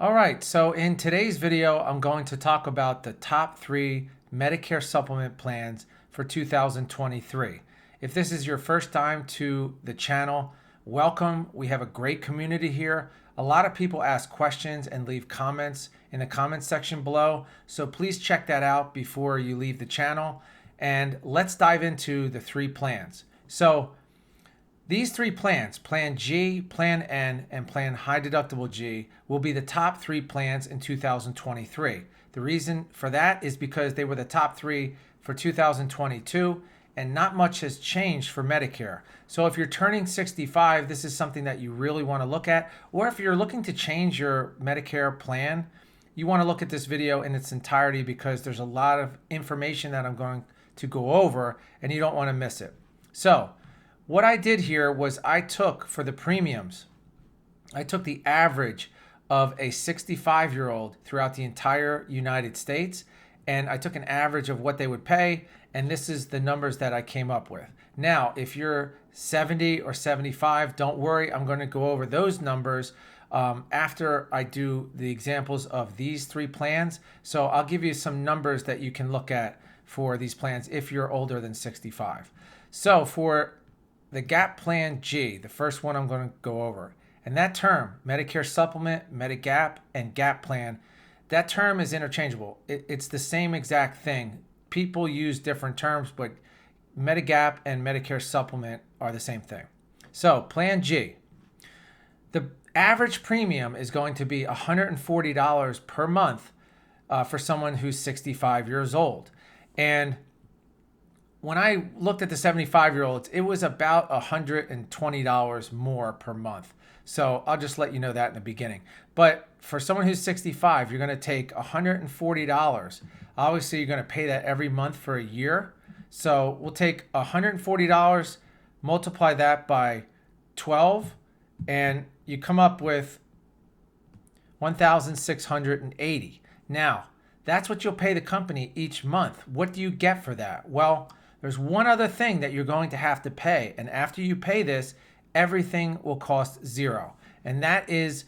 All right, so in today's video, I'm going to talk about the top 3 Medicare supplement plans for 2023. If this is your first time to the channel, welcome. We have a great community here. A lot of people ask questions and leave comments in the comments section below, so please check that out before you leave the channel. And let's dive into the 3 plans. So these 3 plans, Plan G, Plan N, and Plan High Deductible G, will be the top 3 plans in 2023. The reason for that is because they were the top 3 for 2022, and not much has changed for Medicare. So if you're turning 65, this is something that you really want to look at. Or if you're looking to change your Medicare plan, you want to look at this video in its entirety because there's a lot of information that I'm going to go over, and you don't want to miss it. So what I did here was I took, for the premiums, I took the average of a 65-year-old throughout the entire United States, and I took an average of what they would pay, and this is the numbers that I came up with. Now, if you're 70 or 75, don't worry, I'm going to go over those numbers after I do the examples of these 3 plans. So I'll give you some numbers that you can look at for these plans if you're older than 65. So for the Gap Plan G, the first one I'm going to go over. And that term, Medicare Supplement, Medigap, and Gap Plan, that term is interchangeable. It's the same exact thing. People use different terms, but Medigap and Medicare Supplement are the same thing. So Plan G, the average premium is going to be $140 per month for someone who's 65 years old. And when I looked at the 75-year-olds, it was about $120 more per month. So I'll just let you know that in the beginning. But for someone who's 65, you're going to take $140. Obviously, you're going to pay that every month for a year. So we'll take $140, multiply that by 12, and you come up with $1,680. Now, that's what you'll pay the company each month. What do you get for that? Well, there's one other thing that you're going to have to pay, and after you pay this, everything will cost $0, and that is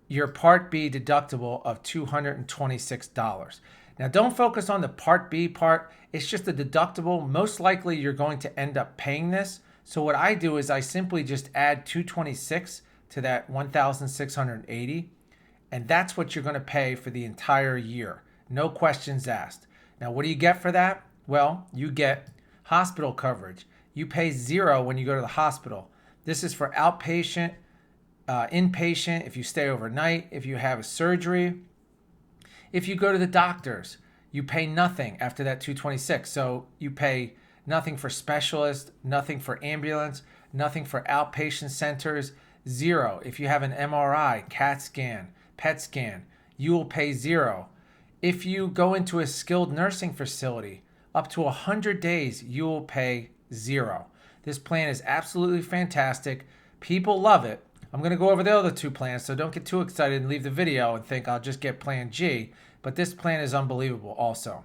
your Part B deductible of $226. Now, don't focus on the Part B part. It's just a deductible. Most likely, you're going to end up paying this. So what I do is I simply just add $226 to that $1,680, and that's what you're going to pay for the entire year. No questions asked. Now, what do you get for that? Well, you get hospital coverage. You pay $0 when you go to the hospital. This is for outpatient, inpatient, if you stay overnight, if you have a surgery. If you go to the doctors, you pay nothing after that $226. So you pay nothing for specialist, nothing for ambulance, nothing for outpatient centers, $0. If you have an MRI, CAT scan, PET scan, you will pay $0. If you go into a skilled nursing facility, up to 100 days, you will pay $0. This plan is absolutely fantastic. People love it. I'm going to go over the other 2 plans, so don't get too excited and leave the video and think I'll just get Plan G. But this plan is unbelievable also.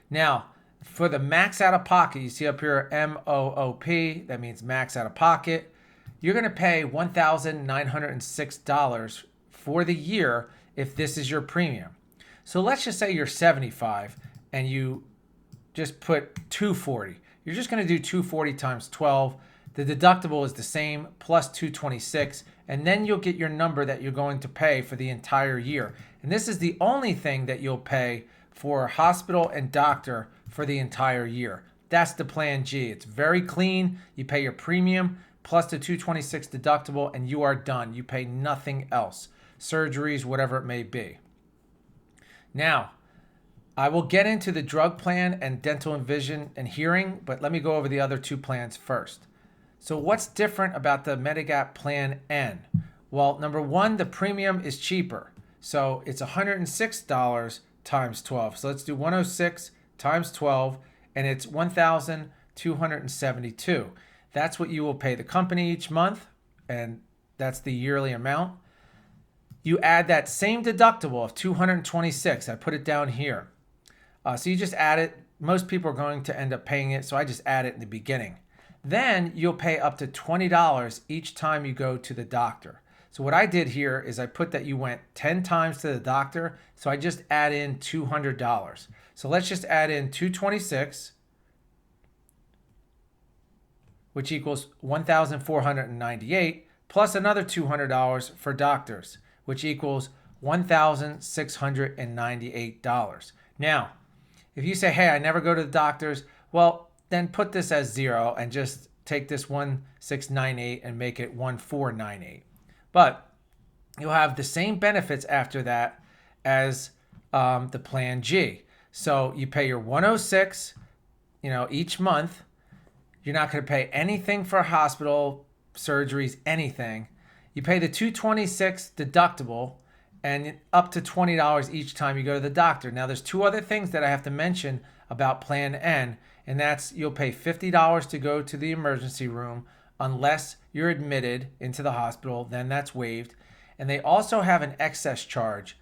Now, for the max out of pocket, you see up here MOOP, that means max out of pocket. You're going to pay $1,906 for the year if this is your premium. So let's just say you're 75 and you just put $240. You're just going to do $240 times 12. The deductible is the same, plus $226, and then you'll get your number that you're going to pay for the entire year. And this is the only thing that you'll pay for hospital and doctor for the entire year. That's the Plan G. It's very clean. You pay your premium plus the $226 deductible, and you are done. You pay nothing else. Surgeries, whatever it may be. Now, I will get into the drug plan and dental and vision and hearing, but let me go over the other 2 plans first. So what's different about the Medigap Plan N? Well, number 1, the premium is cheaper. So it's $106 times 12. So let's do 106 times 12, and it's $1,272. That's what you will pay the company each month, and that's the yearly amount. You add that same deductible of $226. I put it down here. So you just add it. Most people are going to end up paying it, so I just add it in the beginning. Then you'll pay up to $20 each time you go to the doctor. So what I did here is I put that you went 10 times to the doctor, so I just add in $200. So let's just add in 226, which equals 1,498, plus another $200 for doctors, which equals $1,698. Now, if you say, hey, I never go to the doctors, well, then put this as 0 and just take this 1,698 and make it 1,498. But you'll have the same benefits after that as the Plan G. So you pay your 106, each month. You're not going to pay anything for hospital surgeries, anything. You pay the $226 deductible and up to $20 each time you go to the doctor. Now, there's two other things that I have to mention about Plan N, and that's you'll pay $50 to go to the emergency room unless you're admitted into the hospital, then that's waived. And they also have an excess charge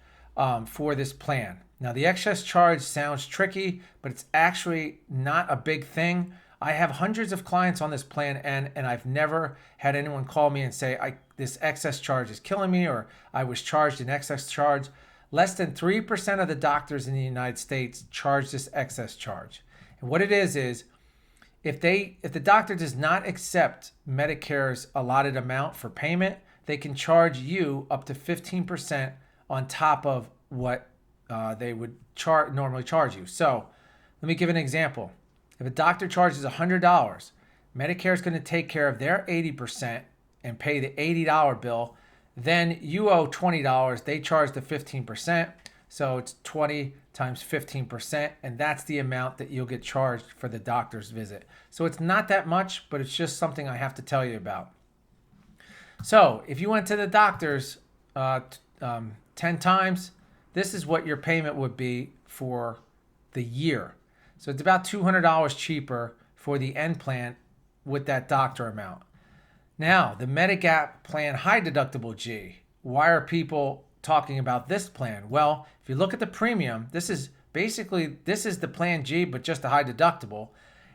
for this plan. Now, the excess charge sounds tricky, but it's actually not a big thing. I have hundreds of clients on this Plan N, and I've never had anyone call me and say, this excess charge is killing me, or I was charged an excess charge. Less than 3% of the doctors in the United States charge this excess charge. And what it is if the doctor does not accept Medicare's allotted amount for payment, they can charge you up to 15% on top of what they would normally charge you. So let me give an example. If a doctor charges $100, Medicare is going to take care of their 80% and pay the $80 bill. Then you owe $20. They charge the 15%. So it's 20 times 15%. And that's the amount that you'll get charged for the doctor's visit. So it's not that much, but it's just something I have to tell you about. So if you went to the doctor's 10 times, this is what your payment would be for the year. So it's about $200 cheaper for the N plan with that doctor amount. Now, the medigap plan high deductible G. Why are people talking about this plan? Well, if you look at the premium, this is the Plan G, but just a high deductible.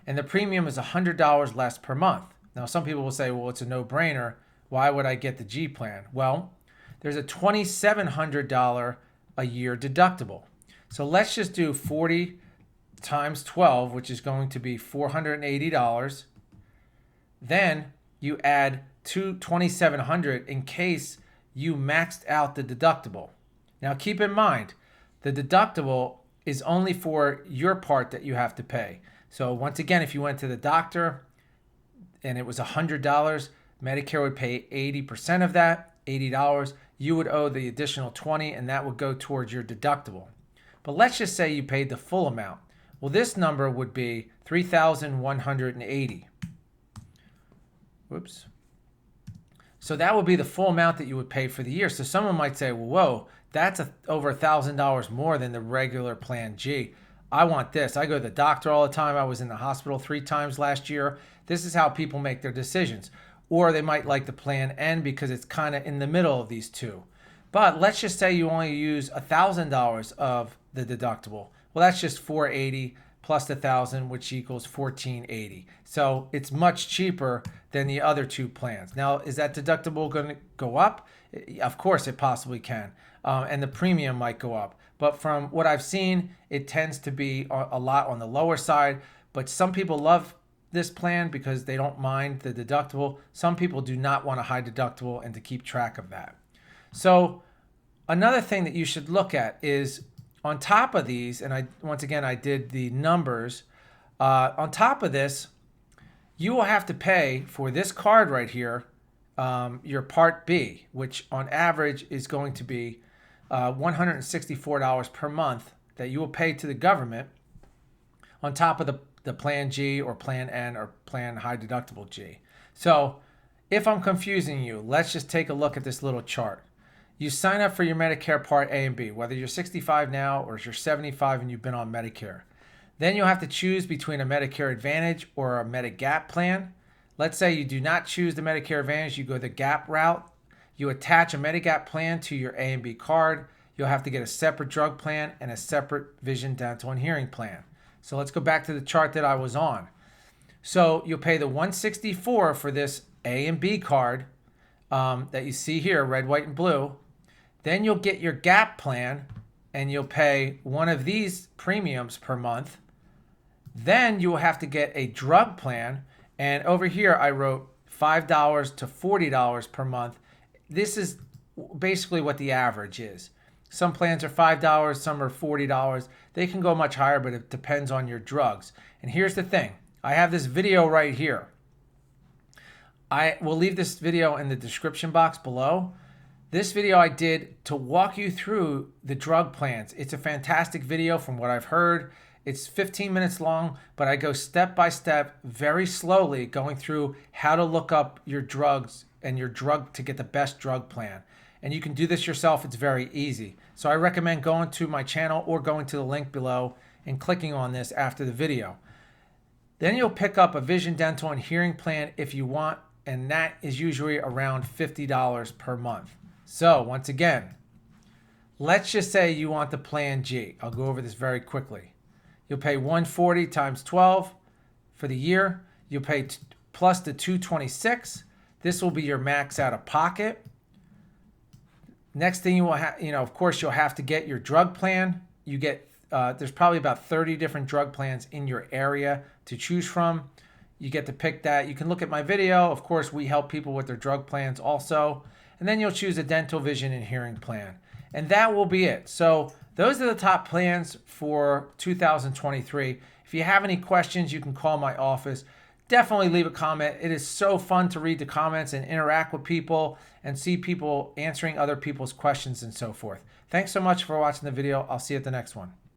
And the premium is $100 less per month. Now, some people will say, well, it's a no-brainer. Why would I get the G plan? Well, there's a $2,700 a year deductible. So let's just do 40 times 12, which is going to be $480. Then you add $2,700 in case you maxed out the deductible. Now keep in mind, the deductible is only for your part that you have to pay. So once again, if you went to the doctor and it was $100, Medicare would pay 80% of that, $80. You would owe the additional $20, and that would go towards your deductible. But let's just say you paid the full amount. Well, this number would be $3,180. Whoops. So that would be the full amount that you would pay for the year. So someone might say, well, whoa, that's over $1,000 more than the regular Plan G. I want this. I go to the doctor all the time. I was in the hospital 3 times last year. This is how people make their decisions. Or they might like the Plan N because it's kind of in the middle of these two. But let's just say you only use $1,000 of the deductible. Well, that's just $480 plus the $1,000, which equals $1,480. So it's much cheaper than the other two plans. Now, is that deductible going to go up? Of course, it possibly can. And the premium might go up. But from what I've seen, it tends to be a lot on the lower side. But some people love this plan because they don't mind the deductible. Some people do not want a high deductible and to keep track of that. So another thing that you should look at is on top of these, and I did the numbers. On top of this, you will have to pay for this card right here, your Part B, which on average is going to be $164 per month that you will pay to the government on top of the Plan G or Plan N or Plan High Deductible G. So if I'm confusing you, let's just take a look at this little chart. You sign up for your Medicare Part A and B, whether you're 65 now or you're 75 and you've been on Medicare. Then you'll have to choose between a Medicare Advantage or a medigap plan. Let's say you do not choose the Medicare Advantage, you go the gap route. You attach a medigap plan to your A and B card. You'll have to get a separate drug plan and a separate vision, dental, and hearing plan. So let's go back to the chart that I was on. So you'll pay the $164 for this A and B card that you see here, red, white, and blue. Then you'll get your gap plan, and you'll pay one of these premiums per month. Then you will have to get a drug plan. And over here, I wrote $5 to $40 per month. This is basically what the average is. Some plans are $5, some are $40. They can go much higher, but it depends on your drugs. And here's the thing. I have this video right here. I will leave this video in the description box below. This video I did to walk you through the drug plans. It's a fantastic video from what I've heard. It's 15 minutes long, but I go step by step, very slowly, going through how to look up your drugs and your drug to get the best drug plan. And you can do this yourself. It's very easy. So I recommend going to my channel or going to the link below and clicking on this after the video. Then you'll pick up a vision, dental, and hearing plan if you want, and that is usually around $50 per month. So once again, let's just say you want the plan G. I'll go over this very quickly. You'll pay $140 times 12 for the year. You'll pay plus the $226. This will be your max out of pocket. Next thing you will have, of course, you'll have to get your drug plan. You get, there's probably about 30 different drug plans in your area to choose from. You get to pick that. You can look at my video. Of course, we help people with their drug plans also. And then you'll choose a dental, vision, and hearing plan. And that will be it. So those are the top plans for 2023. If you have any questions, you can call my office. Definitely leave a comment. It is so fun to read the comments and interact with people and see people answering other people's questions and so forth. Thanks so much for watching the video. I'll see you at the next one.